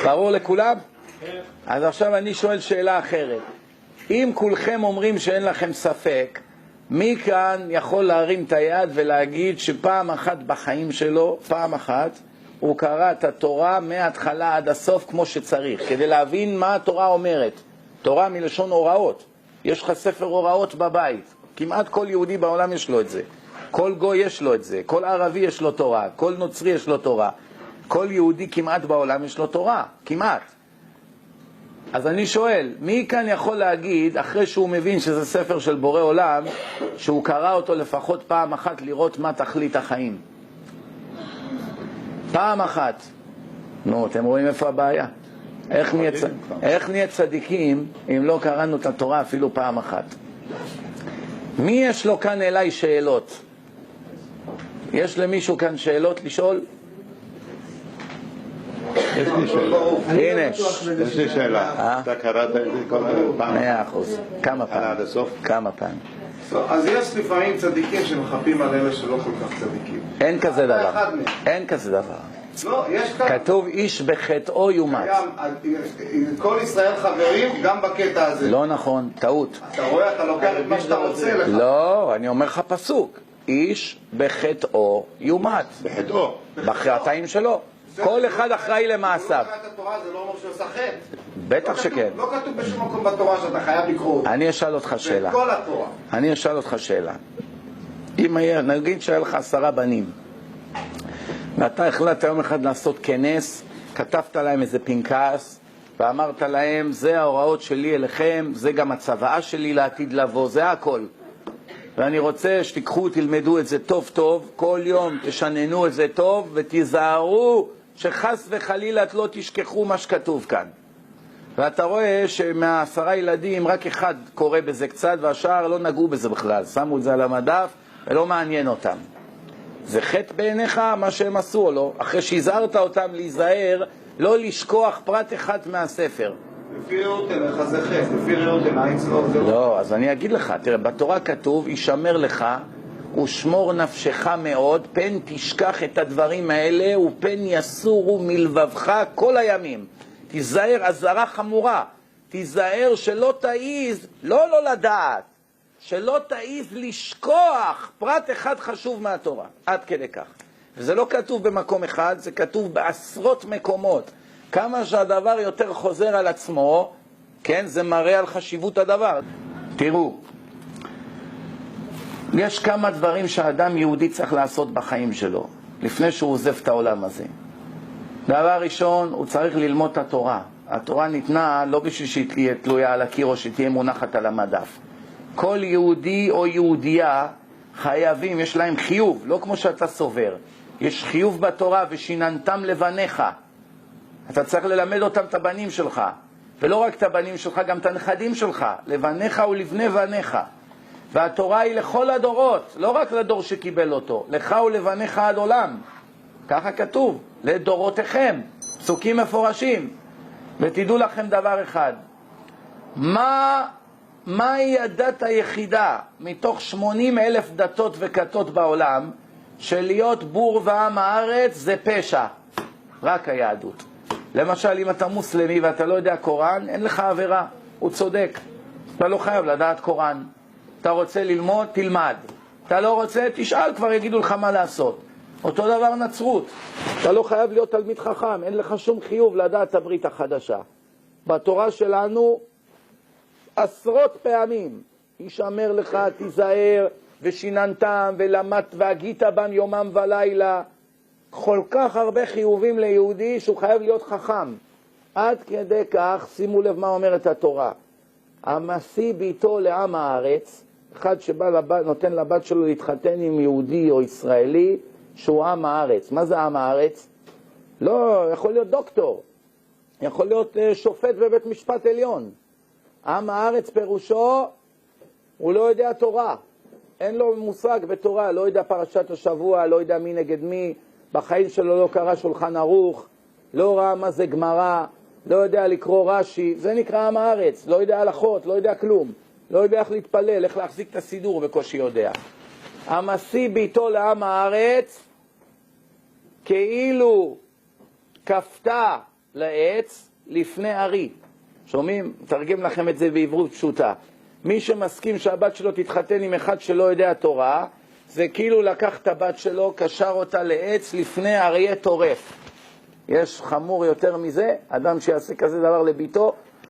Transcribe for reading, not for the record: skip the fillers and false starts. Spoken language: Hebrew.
ברור לכולם? אז עכשיו אני שואל שאלה אחרת. אם כולכם אומרים שאין לכם ספק, מי כאן יכול להרים את היד ולהגיד שפעם אחת בחיים שלו, פעם אחת, הוא קרא את התורה מההתחלה עד הסוף כמו שצריך, כדי להבין מה התורה אומרת? תורה מלשון הוראות. יש לך ספר הוראות בבית. כמעט כל יהודי בעולם יש לו את זה. כל גוי יש לו את זה. כל ערבי יש לו תורה. כל נוצרי יש לו תורה. כל יהודי כמעט בעולם יש לו תורה. כמעט. אז אני שואל, מי כאן יכול להגיד, אחרי שהוא מבין שזה ספר של בורא עולם, שהוא קרא אותו לפחות פעם אחת לראות מה תכלית החיים? פעם אחת. נו, אתם רואים איפה הבעיה? איך נהיה צדיקים אם לא קראנו את התורה אפילו פעם אחת? מי יש לו כאן אליי שאלות? יש למישהו כאן שאלות לשאול? יש לי שאלה. הנה. יש לי שאלה. אתה קראת את זה כל פעם? 100%. כמה פעם? עד הסוף? כמה פעם? אז יש לפעמים צדיקים שמחפים על אלה שלא כל כך צדיקים. אין כזה דבר. אין כזה דבר. לא, יש כאן. כתוב איש בחטאו יומת. כל ישראל חברים גם בקטע הזה. לא נכון, טעות. אתה רואה, אתה לוקח את מה שאתה רוצה לך. לא, אני אומר לך פסוק. איש בחטאו יומת. בחטאו. בחטאים שלו. כל אחד אחראי למעשיו. הוא לא קרא את התורה, זה לא אומר שהוא עושה חטא. בטח שכן. לא כתוב בשום מקום בתורה שאתה חייב לקרוא אותה. אני אשאל אותך שאלה. בכל התורה. אני אשאל אותך שאלה. אם היה, נגיד שהיה לך 10 בנים, ואתה החלטת יום אחד לעשות כנס, כתבת להם איזה פנקס, ואמרת להם, זה ההוראות שלי אליכם, זה גם הצוואה שלי לעתיד לבוא, זה הכל. ואני רוצה שתיקחו, תלמדו את זה טוב טוב, כל יום תשננו את זה טוב, ותיזהרו שחס וחלילה לא תשכחו מה שכתוב כאן. ואתה רואה שמה10 ילדים רק אחד קורא בזה קצת, והשאר לא נגעו בזה בכלל, שמו את זה על המדף ולא מעניין אותם. זה חטא בעיניך מה שהם עשו או לא? אחרי שהזהרת אותם להיזהר, לא לשכוח פרט אחד מהספר. לפי ראות אליך זה חטא, לפי ראות עיני צלוח זה לא, אז אני אגיד לך, תראה, בתורה כתוב, ישמר לך ושמור נפשך מאוד, פן תשכח את הדברים האלה ופן יסורו מלבבך כל הימים. תיזהר, אזהרה חמורה, תיזהר שלא תעיז, לא לדעת, שלא תעיז לשכוח פרט אחד חשוב מהתורה, עד כדי כך. וזה לא כתוב במקום אחד, זה כתוב בעשרות מקומות. כמה שהדבר יותר חוזר על עצמו, כן, זה מראה על חשיבות הדבר. תראו, יש כמה דברים שהאדם יהודי צריך לעשות בחיים שלו, לפני שהוא עוזב את העולם הזה. דבר ראשון, הוא צריך ללמוד את התורה. התורה ניתנה לא בשביל שהיא תהיה תלויה על הקיר או שתהיה מונחת על המדף. כל יהודי או יהודייה חייבים, יש להם חיוב, לא כמו שאתה סובר. יש חיוב בתורה ושיננתם לבניך. אתה צריך ללמד אותם את הבנים שלך. ולא רק את הבנים שלך, גם את הנכדים שלך. לבניך ולבני בניך. והתורה היא לכל הדורות, לא רק לדור שקיבל אותו. לך ולבניך עד עולם. ככה כתוב, לדורותיכם. פסוקים מפורשים. ותדעו לכם דבר אחד. מהי הדת היחידה מתוך 80,000 דתות וכתות בעולם, שלהיות בור ועם הארץ זה פשע? רק היהדות. למשל, אם אתה מוסלמי ואתה לא יודע קוראן, אין לך עבירה. הוא צודק. אתה לא חייב לדעת קוראן. אתה רוצה ללמוד, תלמד. אתה לא רוצה, תשאל, כבר יגידו לך מה לעשות. אותו דבר נצרות. אתה לא חייב להיות תלמיד חכם, אין לך שום חיוב לדעת הברית החדשה. בתורה שלנו עשרות פעמים ישמר לך, תיזהר ושיננתם ולמדת והגית בם יומם ולילה. כל כך הרבה חיובים ליהודי שהוא חייב להיות חכם. עד כדי כך, שימו לב מה אומרת התורה. המשיא ביתו לעם הארץ, אחד שבא נותן לבת שלו להתחתן עם יהודי או ישראלי, שהוא עם הארץ. מה זה עם הארץ? לא, יכול להיות דוקטור, יכול להיות שופט בבית משפט עליון. עם הארץ פירושו, הוא לא יודע תורה, אין לו מושג בתורה, לא יודע פרשת השבוע, לא יודע מי נגד מי, בחיים שלו לא קרא שולחן ערוך, לא ראה מה זה גמרא, לא יודע לקרוא רש"י, זה נקרא עם הארץ, לא יודע הלכות, לא יודע כלום, לא יודע איך להתפלל, איך להחזיק את הסידור, בקושי יודע. המשיא ביתו לעם הארץ, כאילו כפתה לעץ לפני ארי. שומעים? תרגם לכם את זה בעברית פשוטה. מי שמסכים שהבת שלו תתחתן עם אחד שלא יודע תורה, זה כאילו לקח את הבת שלו, קשר אותה לעץ לפני אריה טורף. יש חמור יותר מזה, אדם שיעשה כזה דבר לביתו,